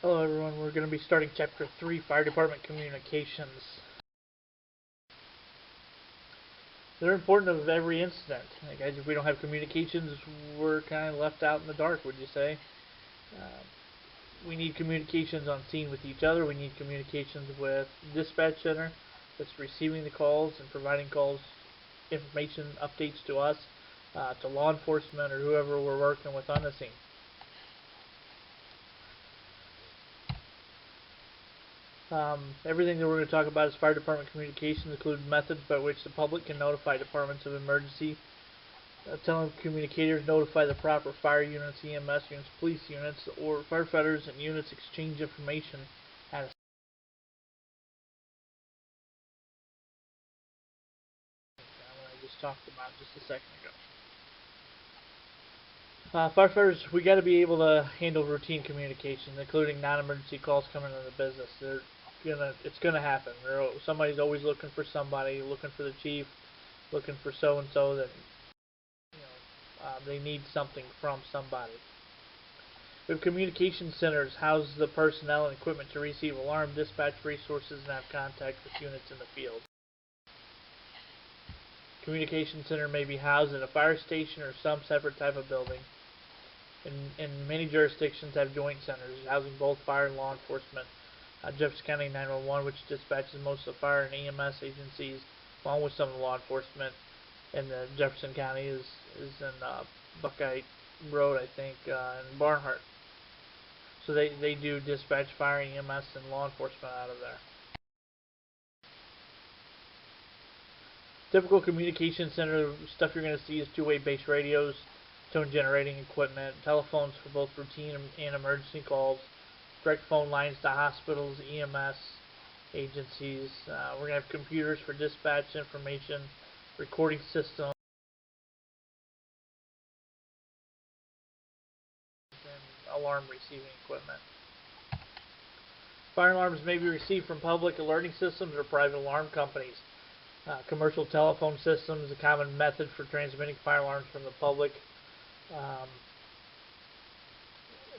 Hello everyone, we're going to be starting Chapter 3, Fire Department Communications. They're important of every incident. Guys, if we don't have communications, we're kind of left out in the dark, would you say? We need communications on scene with each other. We need communications with dispatch center that's receiving the calls and providing calls, information, updates to us, to law enforcement or whoever we're working with on the scene. Everything that we're going to talk about is fire department communications, including methods by which the public can notify departments of emergency. Telecommunicators notify the proper fire units, EMS units, police units, or firefighters and units exchange information at a I just talked about just a second ago. Firefighters, we got to be able to handle routine communications, including non-emergency calls coming into the business. It's gonna happen. Somebody's always looking for somebody, looking for the chief, looking for so and so that they need something from somebody. We have communication centers house the personnel and equipment to receive alarm, dispatch resources, and have contact with units in the field. Communication center may be housed in a fire station or some separate type of building. And many jurisdictions have joint centers housing both fire and law enforcement. Jefferson County 911, which dispatches most of the fire and EMS agencies, along with some of the law enforcement. And Jefferson County is in Buckeye Road, I think, in Barnhart. So they do dispatch fire, EMS, and law enforcement out of there. Typical communication center stuff you're going to see is two-way base radios, tone generating equipment, telephones for both routine and emergency calls, direct phone lines to hospitals, EMS agencies. We're going to have computers for dispatch information, recording systems, and alarm receiving equipment. Fire alarms may be received from public alerting systems or private alarm companies. Commercial telephone systems, a common method for transmitting fire alarms from the public.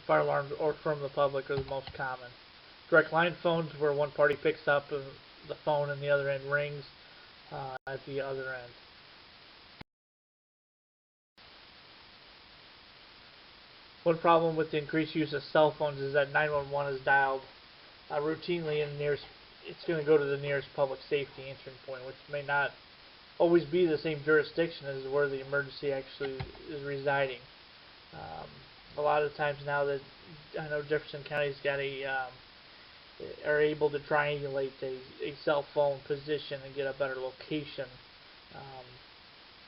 Fire alarms or from the public are the most common. Direct line phones, where one party picks up the phone and the other end rings at the other end. One problem with the increased use of cell phones is that 911 is dialed routinely and it's going to go to the nearest public safety answering point, which may not always be the same jurisdiction as where the emergency actually is residing. A lot of times now that I know Jefferson County's got are able to triangulate a cell phone position and get a better location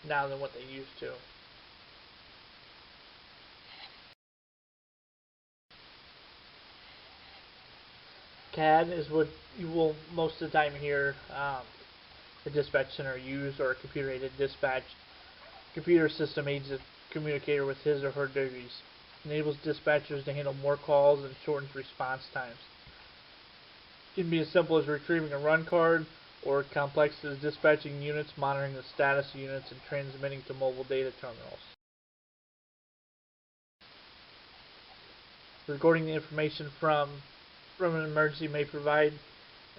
now than what they used to. CAD is what you will most of the time hear the dispatch center use, or a computer-aided dispatch. Computer system aids the communicator with his or her duties. Enables dispatchers to handle more calls and shortens response times. It can be as simple as retrieving a run card, or complex as dispatching units, monitoring the status of units, and transmitting to mobile data terminals. Recording the information from an emergency may provide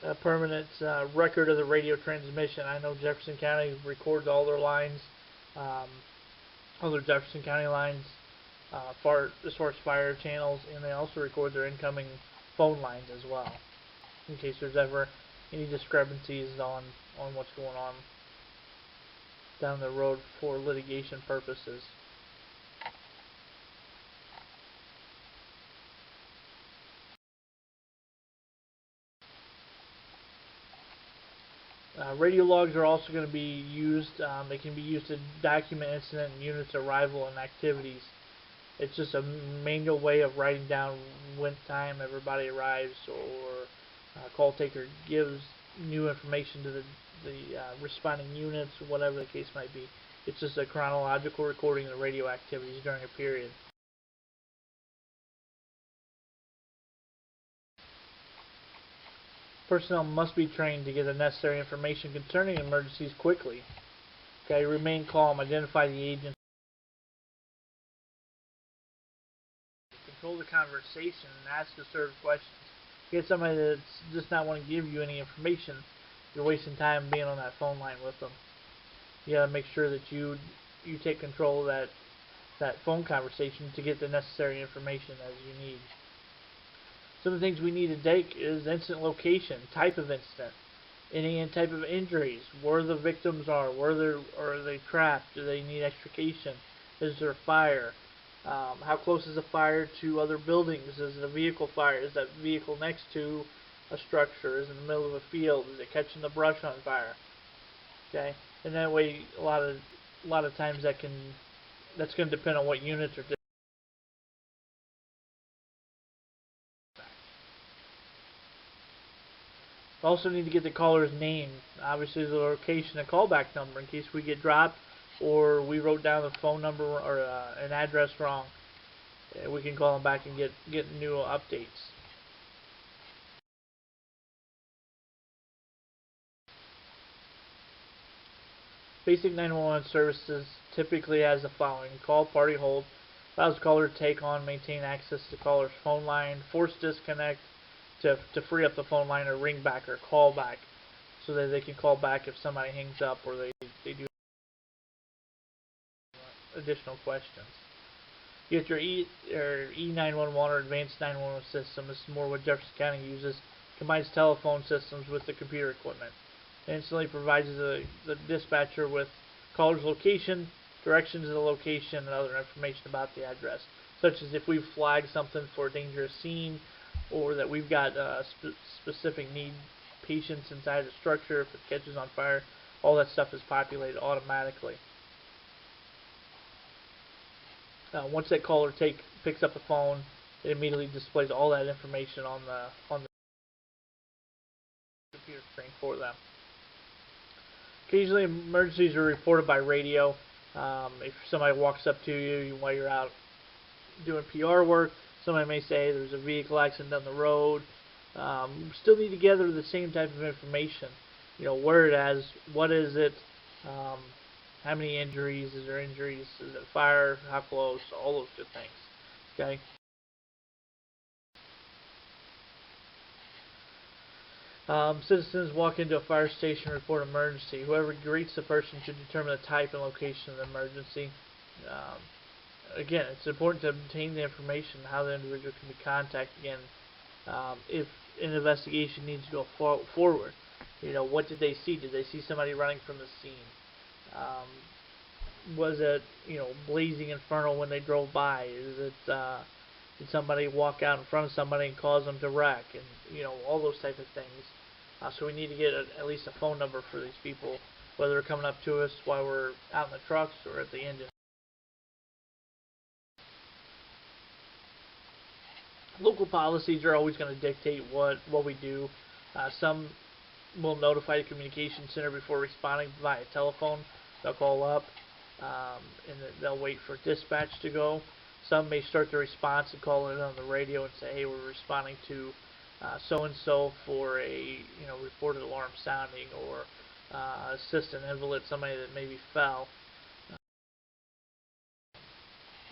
a permanent record of the radio transmission. I know Jefferson County records all their lines, all their Jefferson County lines, as far as fire channels, and they also record their incoming phone lines as well, in case there's ever any discrepancies on what's going on down the road for litigation purposes. Radio logs are also going to be used. They can be used to document incident and units' arrival and activities. It's just a manual way of writing down when time everybody arrives, or a call taker gives new information to the responding units, whatever the case might be. It's just a chronological recording of the radio activities during a period. Personnel must be trained to get the necessary information concerning emergencies quickly. Okay, remain calm, identify the agent, control the conversation and ask assertive questions. Get somebody that's just not want to give you any information, you're wasting time being on that phone line with them. You gotta make sure that you take control of that phone conversation to get the necessary information as you need. Some of the things we need to take is incident location, type of incident, any type of injuries, where the victims are, are they trapped, do they need extrication, is there fire, how close is the fire to other buildings, is it a vehicle fire, is that vehicle next to a structure, is it in the middle of a field, is it catching the brush on fire, okay, and that way a lot of times that's going to depend on what units are. Also need to get the caller's name, obviously the location and callback number in case we get dropped or we wrote down the phone number or an address wrong. We can call them back and get new updates. Basic 911 services typically has the following: call, party, hold, allows the caller to take on, maintain access to the caller's phone line, force disconnect, to free up the phone line, or ring back or call back so that they can call back if somebody hangs up or they do additional questions. You get your E911 or Advanced 911 system. This is more what Jefferson County uses. Combines telephone systems with the computer equipment. It instantly provides the dispatcher with caller's location, directions to the location, and other information about the address, such as if we've flagged something for a dangerous scene, or that we've got specific need patients inside the structure. If it catches on fire, all that stuff is populated automatically. Once that caller picks up the phone, it immediately displays all that information on the computer screen for them. Occasionally, emergencies are reported by radio. If somebody walks up to you while you're out doing PR work, somebody may say there's a vehicle accident down the road. Still need to gather the same type of information. You know, where it is, what is it, how many injuries, is there injuries, is it fire, how close, all those good things. Okay. Citizens walk into a fire station and report an emergency. Whoever greets the person should determine the type and location of the emergency. Again, it's important to obtain the information how the individual can be contacted again if an investigation needs to go forward. You know, what did they see? Did they see somebody running from the scene? Was it, blazing inferno when they drove by? Is it did somebody walk out in front of somebody and cause them to wreck? And all those type of things. So we need to get at least a phone number for these people, whether they're coming up to us while we're out in the trucks or at the engine. Local policies are always going to dictate what we do. Some will notify the communication center before responding via telephone. They'll call up and they'll wait for dispatch to go. Some may start the response and call in on the radio and say, hey, we're responding to so-and-so for a reported alarm sounding, or assist an invalid, somebody that maybe fell.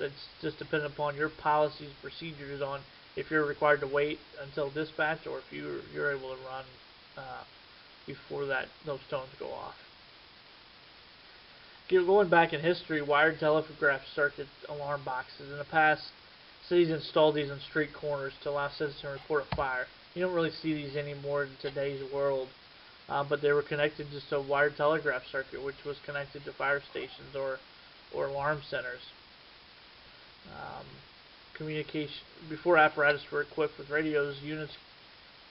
That's just dependent upon your policies, procedures on if you're required to wait until dispatch or if you're able to run before those tones go off. Going back in history, wired telegraph circuit alarm boxes. In the past, cities installed these on street corners to allow citizens to report a fire. You don't really see these anymore in today's world, but they were connected just to a wired telegraph circuit, which was connected to fire stations or alarm centers. Communication before apparatus were equipped with radios, units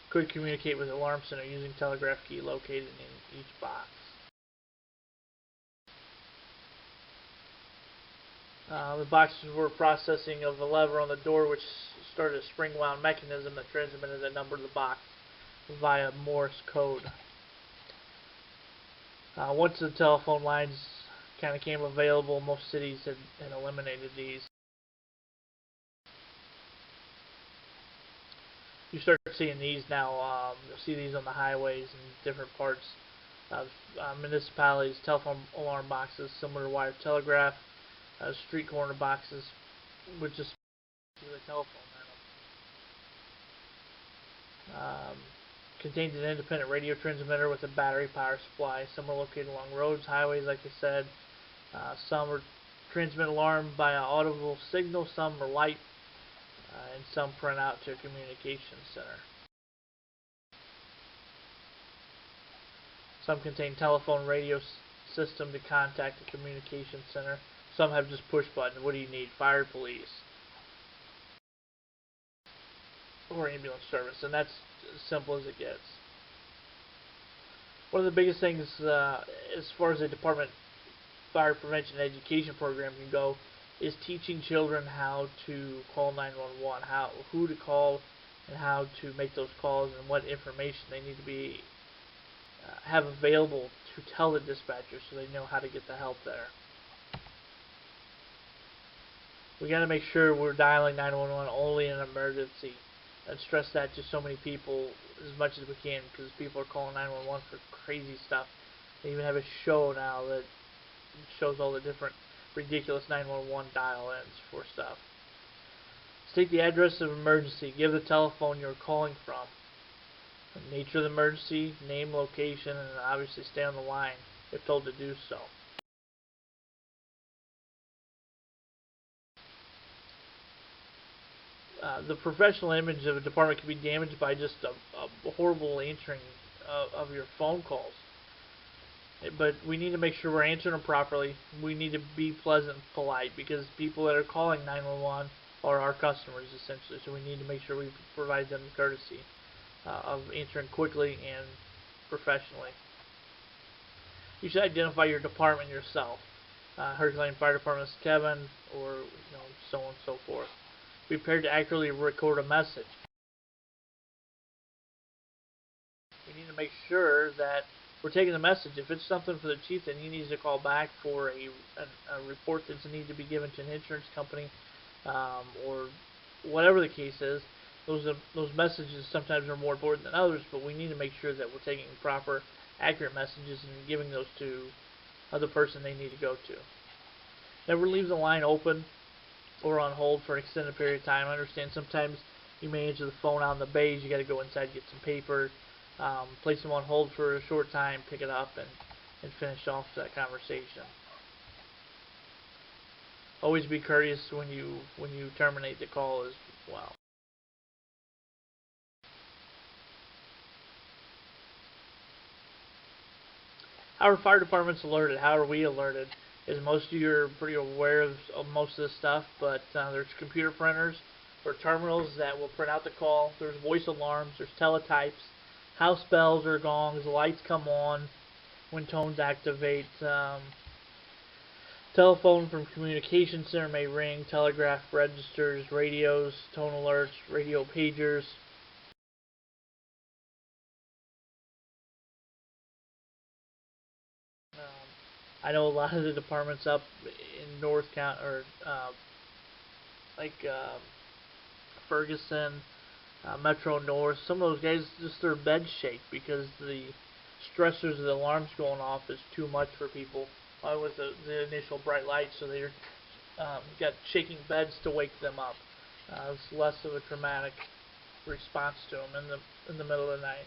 could communicate with the alarm center using telegraph key located in each box. The boxes were processing of a lever on the door, which started a spring-wound mechanism that transmitted the number of the box via Morse code. Once the telephone lines kind of came available, most cities had eliminated these. You start seeing these now. You'll see these on the highways in different parts of municipalities. Telephone alarm boxes similar to wired telegraph. Street corner boxes, which just the telephone. Um, Contains an independent radio transmitter with a battery power supply. Some are located along roads, highways, like I said. Some are transmit alarm by an audible signal. Some are light, and some print out to a communications center. Some contain telephone radio system to contact the communications center. Some have just push buttons. What do you need? Fire, police, or ambulance service, and that's as simple as it gets. One of the biggest things as far as the department fire prevention education program can go is teaching children how to call 911, who to call, and how to make those calls, and what information they need to be have available to tell the dispatcher so they know how to get the help there. We got to make sure we're dialing 911 only in an emergency, and stress that to so many people as much as we can, because people are calling 911 for crazy stuff. They even have a show now that shows all the different ridiculous 911 dial-ins for stuff. State the address of emergency. Give the telephone you're calling from. The nature of the emergency, name, location, and obviously stay on the line if told to do so. The professional image of a department can be damaged by just a horrible answering of your phone calls. But we need to make sure we're answering them properly. We need to be pleasant and polite, because people that are calling 911 are our customers, essentially. So we need to make sure we provide them the courtesy of answering quickly and professionally. You should identify your department yourself. Herculean Fire Department is Kevin, or so on and so forth. Be prepared to accurately record a message. We need to make sure that we're taking the message. If it's something for the chief, then he needs to call back for a report that's need to be given to an insurance company, or whatever the case is. Those messages sometimes are more important than others, but we need to make sure that we're taking proper, accurate messages and giving those to the person they need to go to. Never leave the line open or on hold for an extended period of time. I understand sometimes you may answer the phone out in the bays. You got to go inside and get some paper, place them on hold for a short time, pick it up, and finish off that conversation. Always be courteous when you terminate the call as well. How are fire departments alerted? How are we alerted? As most of you are pretty aware of most of this stuff, but there's computer printers or terminals that will print out the call. There's voice alarms. There's teletypes. House bells or gongs. Lights come on when tones activate. Telephone from communication center may ring. Telegraph registers, radios, tone alerts, radio pagers. I know a lot of the departments up in North County, or like Ferguson, Metro North, some of those guys, just their beds shake because the stressors of the alarms going off is too much for people with the initial bright lights, so they're got shaking beds to wake them up. It's less of a traumatic response to them in the middle of the night.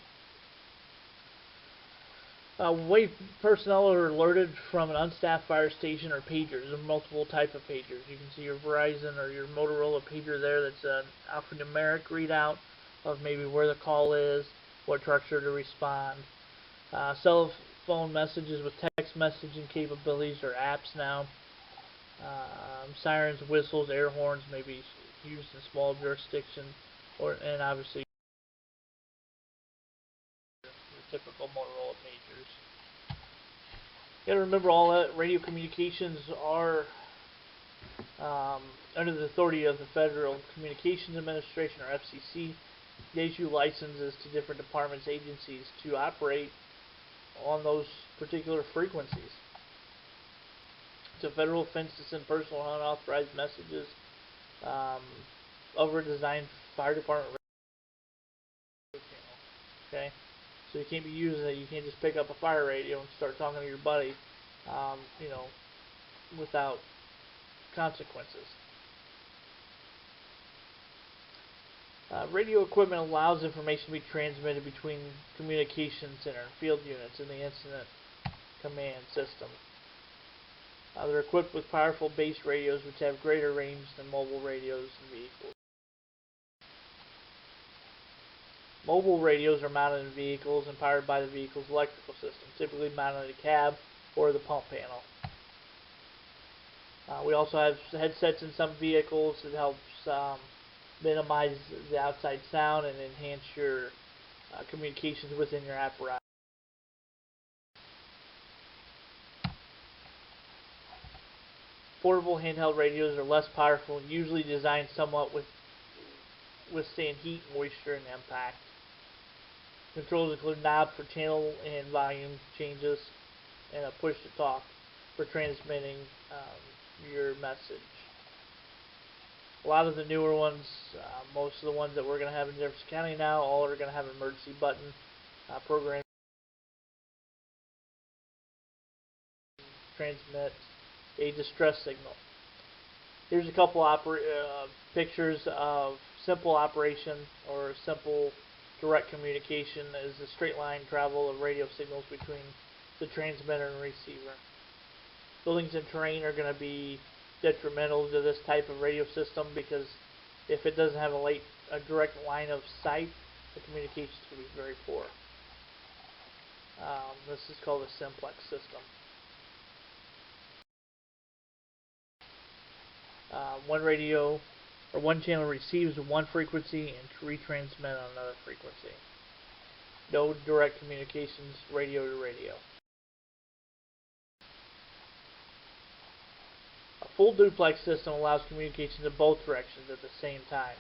Way personnel are alerted from an unstaffed fire station or pagers. There are multiple types of pagers. You can see your Verizon or your Motorola pager there. That's an alphanumeric readout of maybe where the call is, what trucks are to respond. Cell phone messages with text messaging capabilities or apps now. Sirens, whistles, air horns may be used in small jurisdictions, and obviously your typical Motorola pagers. You got to remember all that radio communications are under the authority of the Federal Communications Administration, or FCC. They issue licenses to different departments, agencies to operate on those particular frequencies. It's a federal offense to send personal unauthorized messages over a designed fire department radio channel. Okay, so you can't be using it. You can't just pick up a fire radio and start talking to your buddy, without consequences. Radio equipment allows information to be transmitted between communication center and field units in the incident command system. They're equipped with powerful base radios which have greater range than mobile radios in vehicles. Mobile radios are mounted in vehicles and powered by the vehicle's electrical system, typically mounted in the cab or the pump panel. We also have headsets in some vehicles that helps minimize the outside sound and enhance your communications within your apparatus. Portable handheld radios are less powerful and usually designed somewhat withstand heat, moisture, and impact. Controls include knobs for channel and volume changes and a push-to-talk for transmitting your message. A lot of the newer ones, most of the ones that we're going to have in Jefferson County now, all are going to have an emergency button program. Transmit a distress signal. Here's a couple pictures of simple operation or simple direct communication as a straight line travel of radio signals between the transmitter and receiver. Buildings and terrain are going to be detrimental to this type of radio system because if it doesn't have a direct line of sight, the communication is going to be very poor. This is called a simplex system. One radio or one channel receives one frequency and retransmit on another frequency. No direct communications radio to radio. A full duplex system allows communications in both directions at the same time.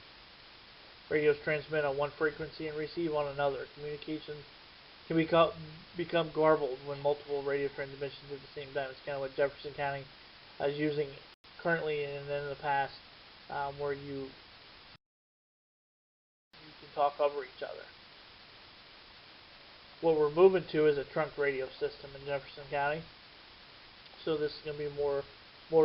Radios transmit on one frequency and receive on another. Communications can become garbled when multiple radio transmissions at the same time. It's kind of what Jefferson County is using currently and in the past, where you can talk over each other. What we're moving to is a trunk radio system in Jefferson County. So this is going to be more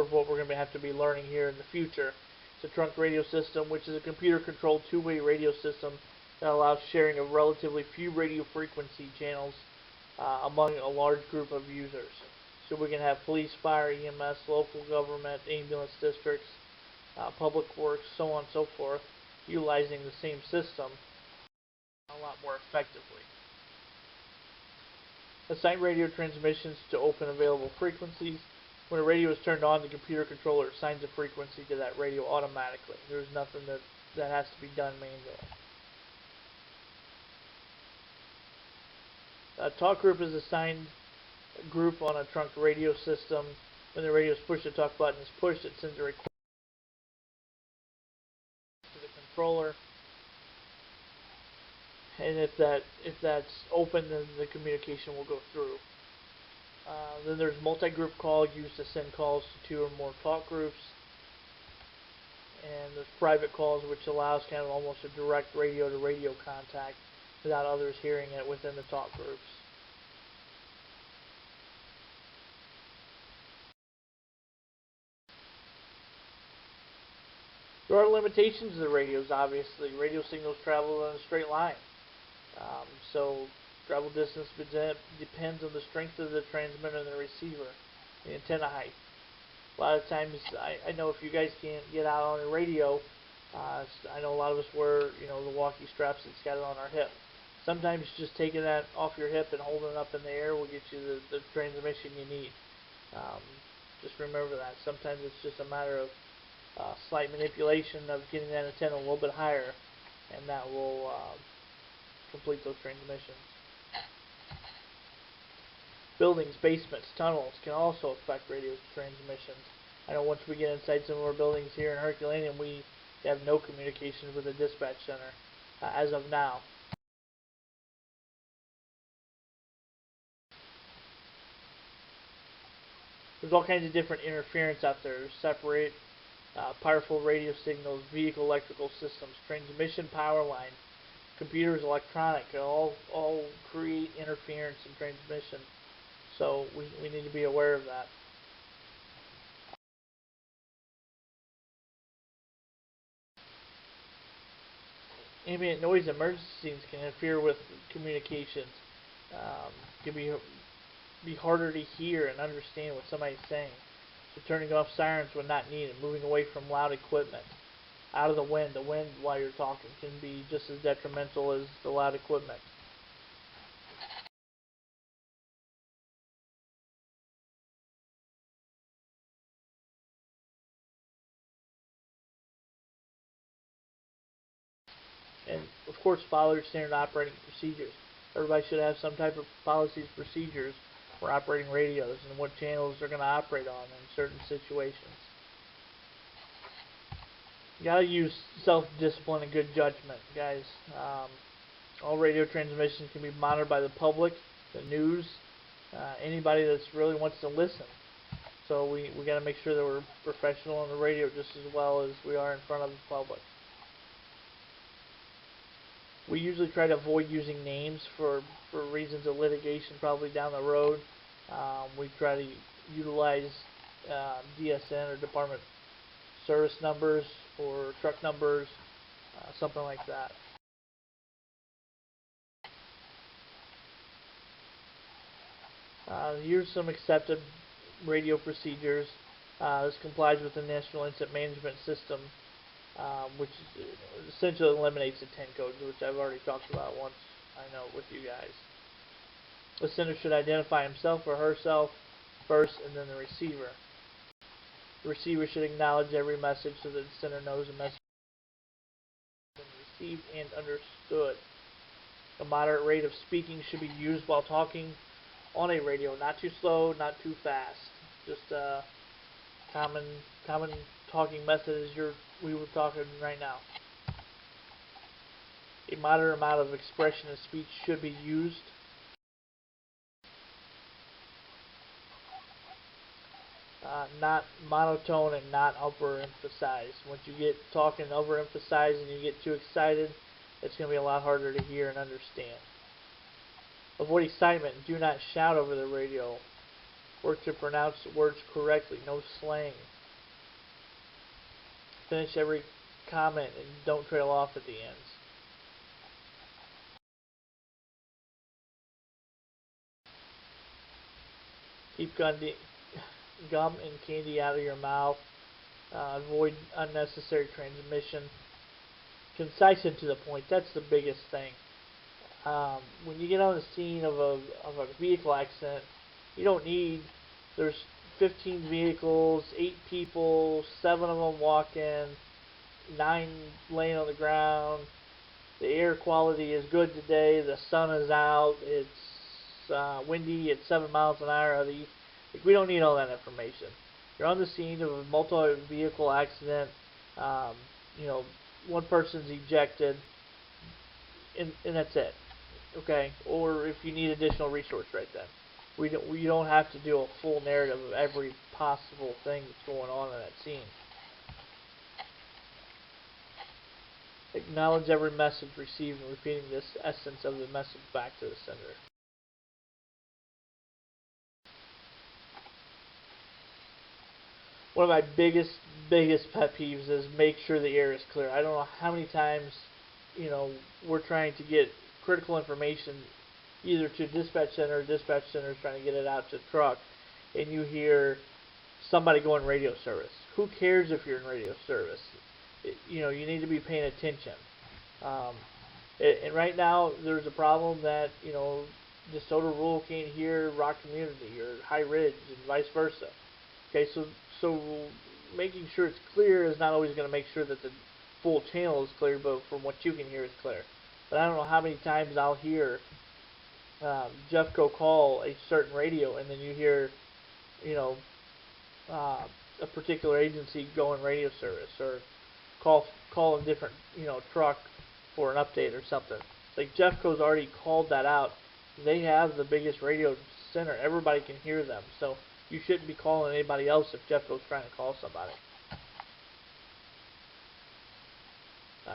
of what we're going to have to be learning here in the future. It's a trunk radio system, which is a computer-controlled two-way radio system that allows sharing of relatively few radio frequency channels among a large group of users. So we can have police, fire, EMS, local government, ambulance districts, public works, so on and so forth, utilizing the same system a lot more effectively. Assign radio transmissions to open available frequencies. When a radio is turned on, the computer controller assigns a frequency to that radio automatically. There's nothing that has to be done manually. A talk group is assigned a group on a trunk radio system. When the radio's push-to-talk button is pushed, it sends a request to the controller. And if that's open, then the communication will go through. Then there's multi-group call used to send calls to two or more talk groups. And there's private calls, which allows kind of almost a direct radio-to-radio contact without others hearing it within the talk groups. There are limitations to the radios, obviously. Radio signals travel in a straight line. So travel distance depends on the strength of the transmitter and the receiver, the antenna height. A lot of times, I know if you guys can't get out on a radio, I know a lot of us wear, the walkie straps that's got it on our hip. Sometimes just taking that off your hip and holding it up in the air will get you the transmission you need. Just remember that. Sometimes it's just a matter of slight manipulation of getting that antenna a little bit higher, and that will complete those transmissions. Buildings, basements, tunnels can also affect radio transmissions. I know once we get inside some of our buildings here in Herculaneum, we have no communication with the dispatch center as of now. There's all kinds of different interference out there. Separate powerful radio signals, vehicle electrical systems, transmission power lines, computers, electronic, all create interference in transmission. So we need to be aware of that. ambient noise emergencies can interfere with communications. Can be harder to hear and understand what somebody's saying. So turning off sirens when not needed, moving away from loud equipment, out of the wind. The wind while you're talking can be just as detrimental as the loud equipment. And of course, follow your standard operating procedures. Everybody should have some type of policies, procedures for operating radios and what channels they're going to operate on in certain situations. You gotta use self-discipline and good judgment, guys. All radio transmissions can be monitored by the public, the news, anybody that really wants to listen. So we got to make sure that we're professional on the radio just as well as we are in front of the public. We usually try to avoid using names for reasons of litigation probably down the road. We try to utilize DSN or Department Service numbers or truck numbers, something like that. Here's some accepted radio procedures. This complies with the National Incident Management System, which essentially eliminates the 10 codes, which I've already talked about once, I know, with you guys. The sender should identify himself or herself first and then the receiver. The receiver should acknowledge every message so that the sender knows the message has been received and understood. A moderate rate of speaking should be used while talking on a radio, not too slow, not too fast. Just common talking messages we were talking right now. A moderate amount of expression and speech should be used. Not monotone and not overemphasized. Once you get talking overemphasized and you get too excited, it's going to be a lot harder to hear and understand. Avoid excitement and do not shout over the radio. Work to pronounce words correctly, no slang. Finish every comment and don't trail off at the ends. Keep gum and candy out of your mouth. Avoid unnecessary transmission. Concise and to the point. That's the biggest thing. When you get on the scene of a vehicle accident, you don't need, there's 15 vehicles, 8 people, 7 of them walking, 9 laying on the ground. The air quality is good today. The sun is out. It's windy. It's 7 miles an hour out of the east. We don't need all that information. You're on the scene of a multi-vehicle accident. One person's ejected, and that's it. Okay, or if you need additional resource right then. We don't have to do a full narrative of every possible thing that's going on in that scene. Acknowledge every message received and repeating this essence of the message back to the sender. One of my biggest pet peeves is make sure the air is clear. I don't know how many times, we're trying to get critical information either to dispatch center is trying to get it out to the truck, and you hear somebody go in radio service. Who cares if you're in radio service? You need to be paying attention. And right now, there's a problem that, DeSoto Rural can't hear Rock Community or High Ridge and vice versa. Okay, so making sure it's clear is not always going to make sure that the full channel is clear, but from what you can hear is clear. But I don't know how many times I'll hear Jeffco call a certain radio, and then you hear, a particular agency go in radio service, or call a different, truck for an update or something. Like Jeffco's already called that out. They have the biggest radio center. Everybody can hear them. So you shouldn't be calling anybody else if Jeffco's trying to call somebody.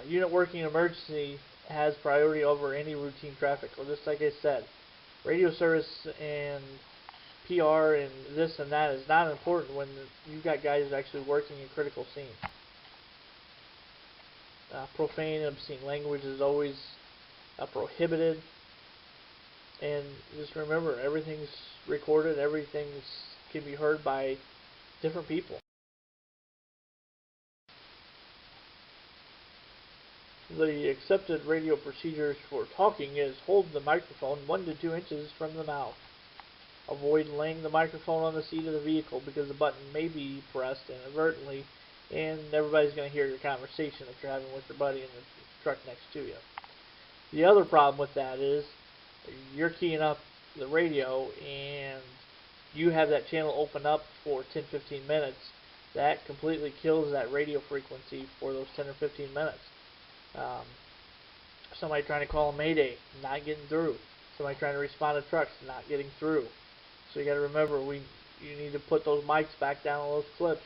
Unit working emergency has priority over any routine traffic. So just like I said, radio service and PR and this and that is not important when you've got guys actually working in critical scenes. Profane and obscene language is always prohibited. And just remember, everything's recorded, everything's can be heard by different people. The accepted radio procedures for talking is hold the microphone 1 to 2 inches from the mouth. Avoid laying the microphone on the seat of the vehicle because the button may be pressed inadvertently and everybody's going to hear your conversation that you're having with your buddy in the truck next to you. The other problem with that is you're keying up the radio and you have that channel open up for 10-15 minutes. That completely kills that radio frequency for those 10 or 15 minutes. Somebody trying to call a mayday, not getting through. Somebody trying to respond to trucks, not getting through. So you got to remember, you need to put those mics back down on those clips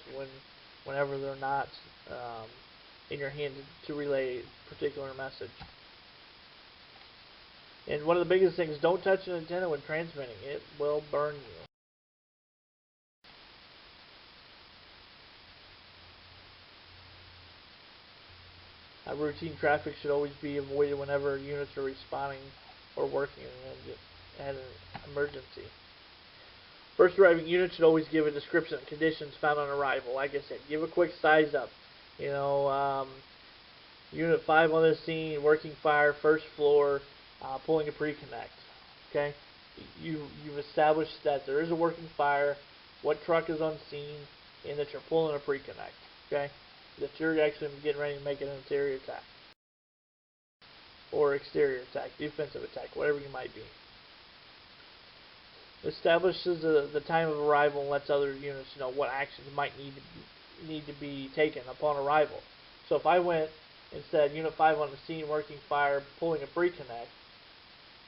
whenever they're not in your hand to relay a particular message. And one of the biggest things, don't touch an antenna when transmitting. It will burn you. Routine traffic should always be avoided whenever units are responding or working at an emergency. First arriving unit should always give a description of conditions found on arrival. Like I said, give a quick size up. Unit 5 on the scene, working fire, first floor, pulling a pre-connect. Okay, you've established that there is a working fire, what truck is on scene, and that you're pulling a pre-connect. Okay, that you're actually getting ready to make an interior attack or exterior attack, defensive attack, whatever you might be. Establishes the time of arrival and lets other units know what actions might need to be taken upon arrival. So if I went and said Unit 5 on the scene, working fire, pulling a pre-connect,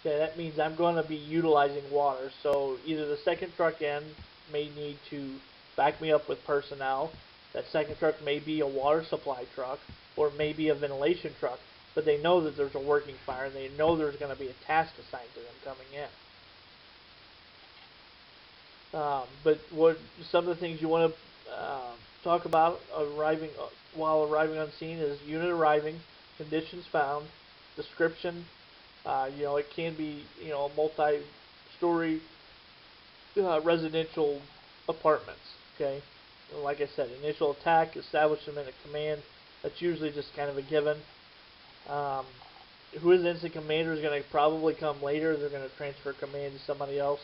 okay, that means I'm going to be utilizing water. So either the second truck in may need to back me up with personnel. That second truck may be a water supply truck or maybe a ventilation truck, but they know that there's a working fire and they know there's going to be a task assigned to them coming in. But what some of the things you want to talk about while arriving on scene is unit arriving, conditions found, description. It can be a multi-story residential apartments. Okay, like I said, initial attack, establishment of command. That's usually just kind of a given. Who is the incident commander is going to probably come later. They're going to transfer command to somebody else.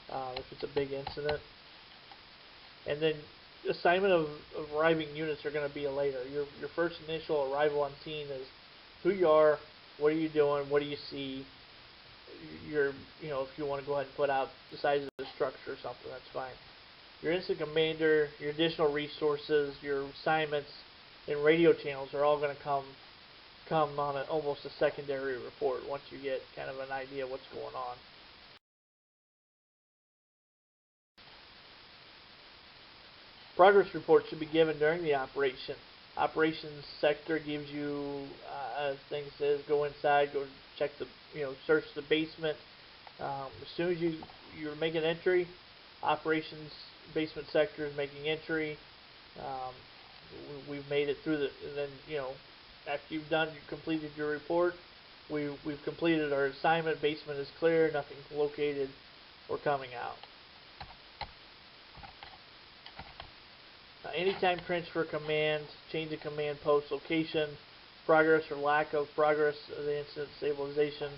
If it's a big incident. And then assignment of arriving units are going to be later. Your first initial arrival on scene is who you are, what are you doing, what do you see. If you want to go ahead and put out the size of the structure or something, that's fine. Your incident commander, your additional resources, your assignments, and radio channels are all going to come on almost a secondary report once you get kind of an idea of what's going on. Progress reports should be given during the operation. Operations sector gives you things says go inside, go check search the basement. As soon as you're making entry, operations basement sector is making entry. We've made it through and then after you completed your report, we've completed our assignment. Basement is clear, nothing located. We're coming out. Anytime transfer command, change of command post location, progress or lack of progress of the incident stabilization,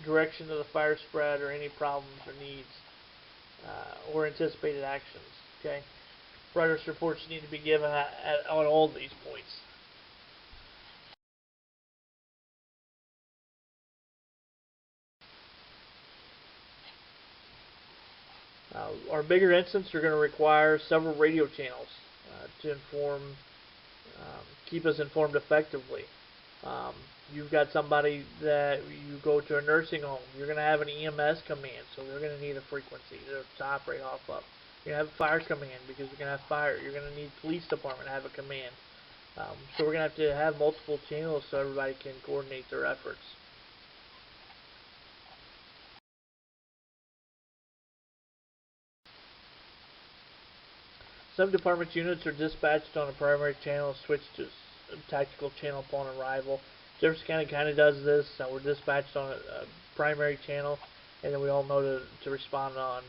direction of the fire spread or any problems or needs, or anticipated actions. Okay, progress reports need to be given on all these points. Our bigger incidents are going to require several radio channels to keep us informed effectively. You've got somebody that you go to a nursing home. You're going to have an EMS command, so they're going to need a frequency to operate off of. You're going to have a fire command because you're going to have fire. You're going to need police department to have a command. So we're going to have multiple channels so everybody can coordinate their efforts. Some department units are dispatched on a primary channel, switched to tactical channel upon arrival. Jefferson County kind of does this. We're dispatched on a primary channel, and then we all know to respond on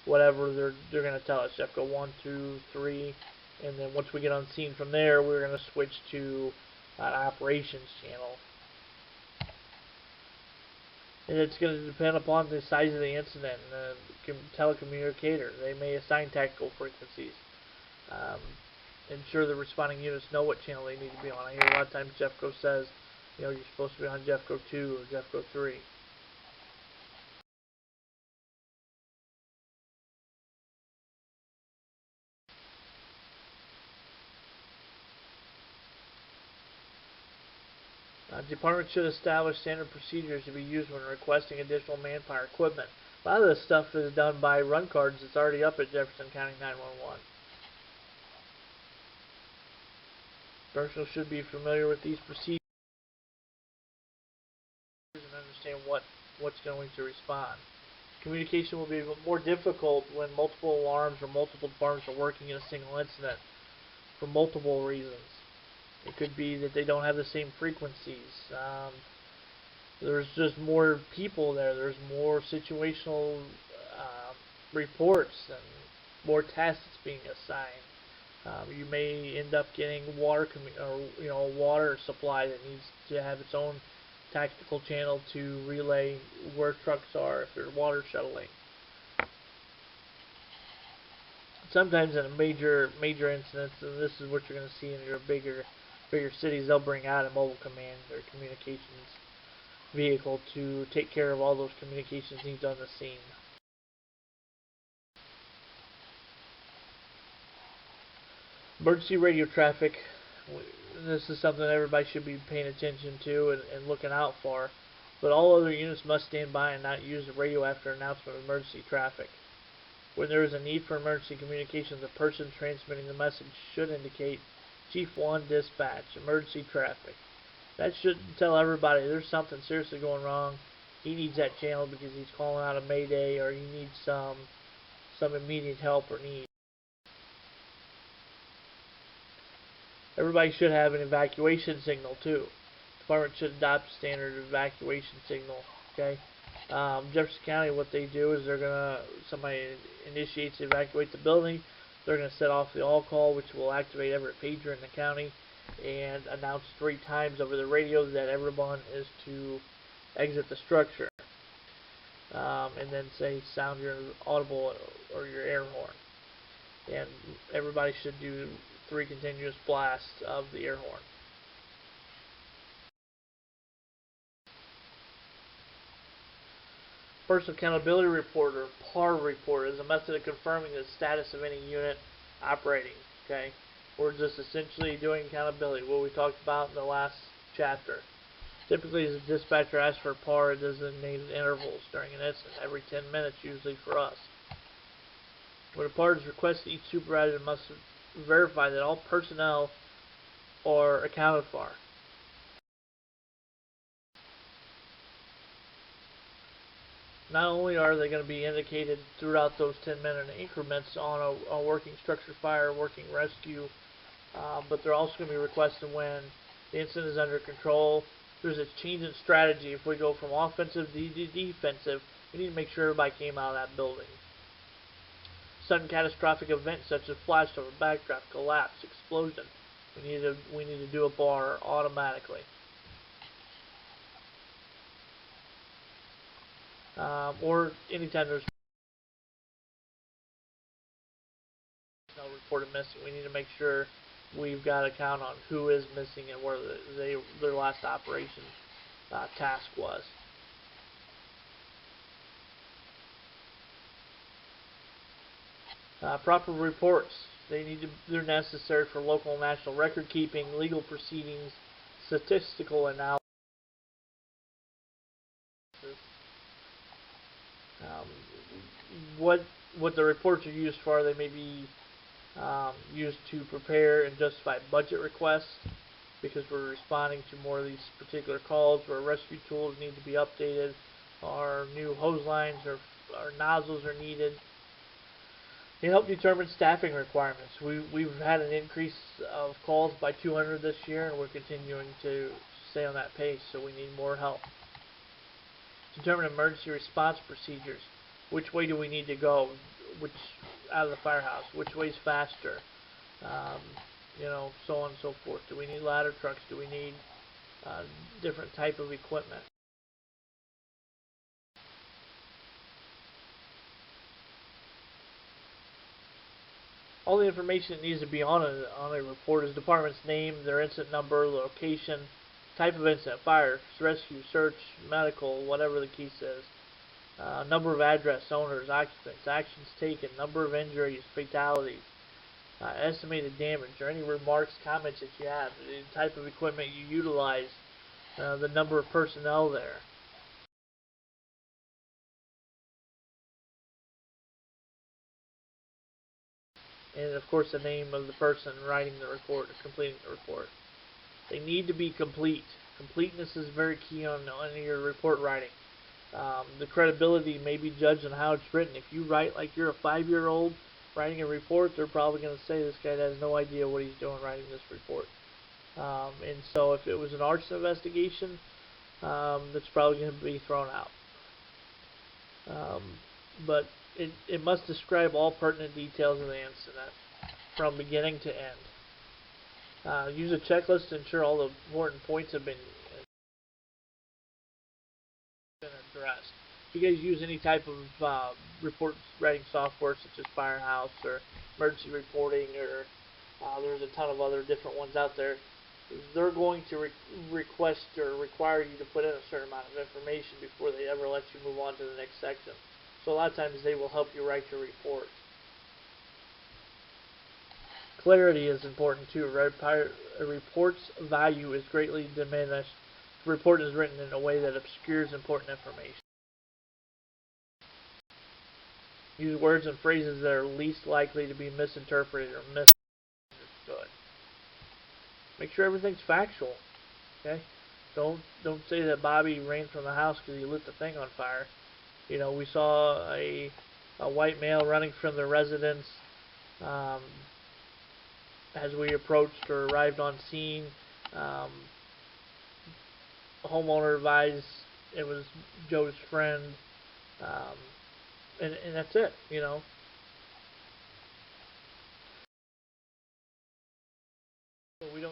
whatever they're going to tell us. Jeffco 1, 2, 3, and then once we get on scene from there, we're going to switch to an operations channel. And it's going to depend upon the size of the incident and the telecommunicator. They may assign tactical frequencies. Ensure the responding units know what channel they need to be on. I hear a lot of times Jeffco says, you're supposed to be on Jeffco 2 or Jeffco 3. Departments should establish standard procedures to be used when requesting additional manpower equipment. A lot of this stuff is done by run cards that's already up at Jefferson County 911. Personnel should be familiar with these procedures and understand what's going to respond. Communication will be more difficult when multiple alarms or multiple departments are working in a single incident for multiple reasons. It could be that they don't have the same frequencies. There's just more people there. There's more situational reports and more tasks being assigned. You may end up getting a water supply that needs to have its own tactical channel to relay where trucks are if there's water shuttling. Sometimes in a major incidents, and this is what you're going to see in your bigger cities, they'll bring out a mobile command or communications vehicle to take care of all those communications needs on the scene. Emergency radio traffic. This is something that everybody should be paying attention to and looking out for. But all other units must stand by and not use the radio after announcement of emergency traffic. When there is a need for emergency communications, the person transmitting the message should indicate Chief 1 dispatch, emergency traffic. That should tell everybody there's something seriously going wrong. He needs that channel because he's calling out a mayday or he needs some immediate help or need. Everybody should have an evacuation signal too. The department should adopt a standard evacuation signal. Okay. Jefferson County, what they do is somebody initiates to evacuate the building. They're going to set off the all call, which will activate every pager in the county and announce 3 times over the radio that everyone is to exit the structure. And then say sound your audible or your air horn. And everybody should do 3 continuous blasts of the air horn. Personal Accountability Report, or PAR report, is a method of confirming the status of any unit operating. Okay, we're just essentially doing accountability, what we talked about in the last chapter. Typically, as a dispatcher asks for PAR at designated intervals during an incident, every 10 minutes usually for us. When a PAR is requested, each supervisor must verify that all personnel are accounted for. Not only are they going to be indicated throughout those 10-minute increments on a working structure fire, working rescue, but they're also going to be requested when the incident is under control. There's a change in strategy. If we go from offensive to defensive, we need to make sure everybody came out of that building. Sudden catastrophic events such as flash over, backdraft, collapse, explosion. We need to do a bar automatically. Or anytime there's no reported missing, we need to make sure we've got a count on who is missing and where their last operation task was. Proper reports. They're necessary for local and national record keeping, legal proceedings, statistical analysis. What the reports are used for, they may be used to prepare and justify budget requests because we're responding to more of these particular calls where rescue tools need to be updated, or new hose lines or nozzles are needed. They help determine staffing requirements. We've had an increase of calls by 200 this year, and we're continuing to stay on that pace, so we need more help. Determine emergency response procedures. Which way do we need to go? Which out of the firehouse? Which way's faster? Um, so on and so forth. Do we need ladder trucks? Do we need different type of equipment? All the information that needs to be on a report is department's name, their incident number, location, type of incident, fire, rescue, search, medical, whatever the key says. Number of address, owners, occupants, actions taken, number of injuries, fatalities, estimated damage, or any remarks, comments that you have, the type of equipment you utilize, the number of personnel there. And of course the name of the person writing the report or completing the report. They need to be complete. Completeness is very key on your report writing. The credibility may be judged on how it's written. If you write like you're a 5-year-old writing a report, they're probably going to say this guy has no idea what he's doing writing this report. And so if it was an arson investigation, that's probably going to be thrown out. But it must describe all pertinent details of the incident from beginning to end. Use a checklist to ensure all the important points have been addressed. If you guys use any type of report writing software such as Firehouse or emergency reporting, or there's a ton of other different ones out there, they're going to request or require you to put in a certain amount of information before they ever let you move on to the next section. So a lot of times they will help you write your report. Clarity is important too. A report's value is greatly diminished if a report is written in a way that obscures important information. Use words and phrases that are least likely to be misinterpreted or misunderstood. Make sure everything's factual. Okay? Don't say that Bobby ran from the house because he lit the thing on fire. We saw a white male running from the residence as we approached or arrived on scene. The homeowner advised it was Joe's friend, and that's it. We don't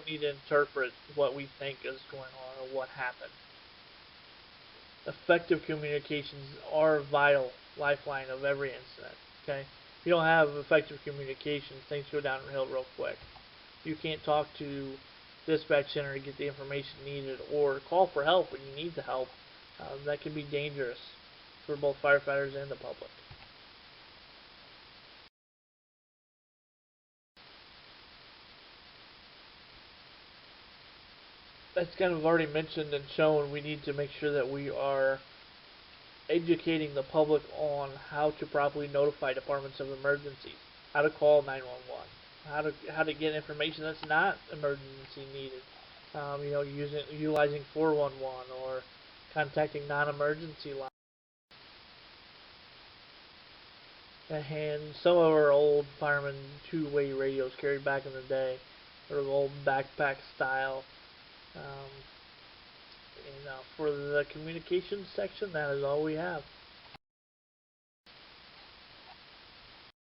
need to interpret what we think is going on or what happened. Effective communications are a vital lifeline of every incident. Okay, if you don't have effective communications, things go downhill real quick. You can't talk to dispatch center to get the information needed, or call for help when you need the help. That can be dangerous for both firefighters and the public. That's kind of already mentioned and shown. We need to make sure that we are educating the public on how to properly notify departments of emergencies, how to call 911, how to get information that's not emergency needed. Utilizing 411 or contacting non-emergency lines. And some of our old fireman two-way radios carried back in the day, sort of old backpack style. For the communications section, that is all we have.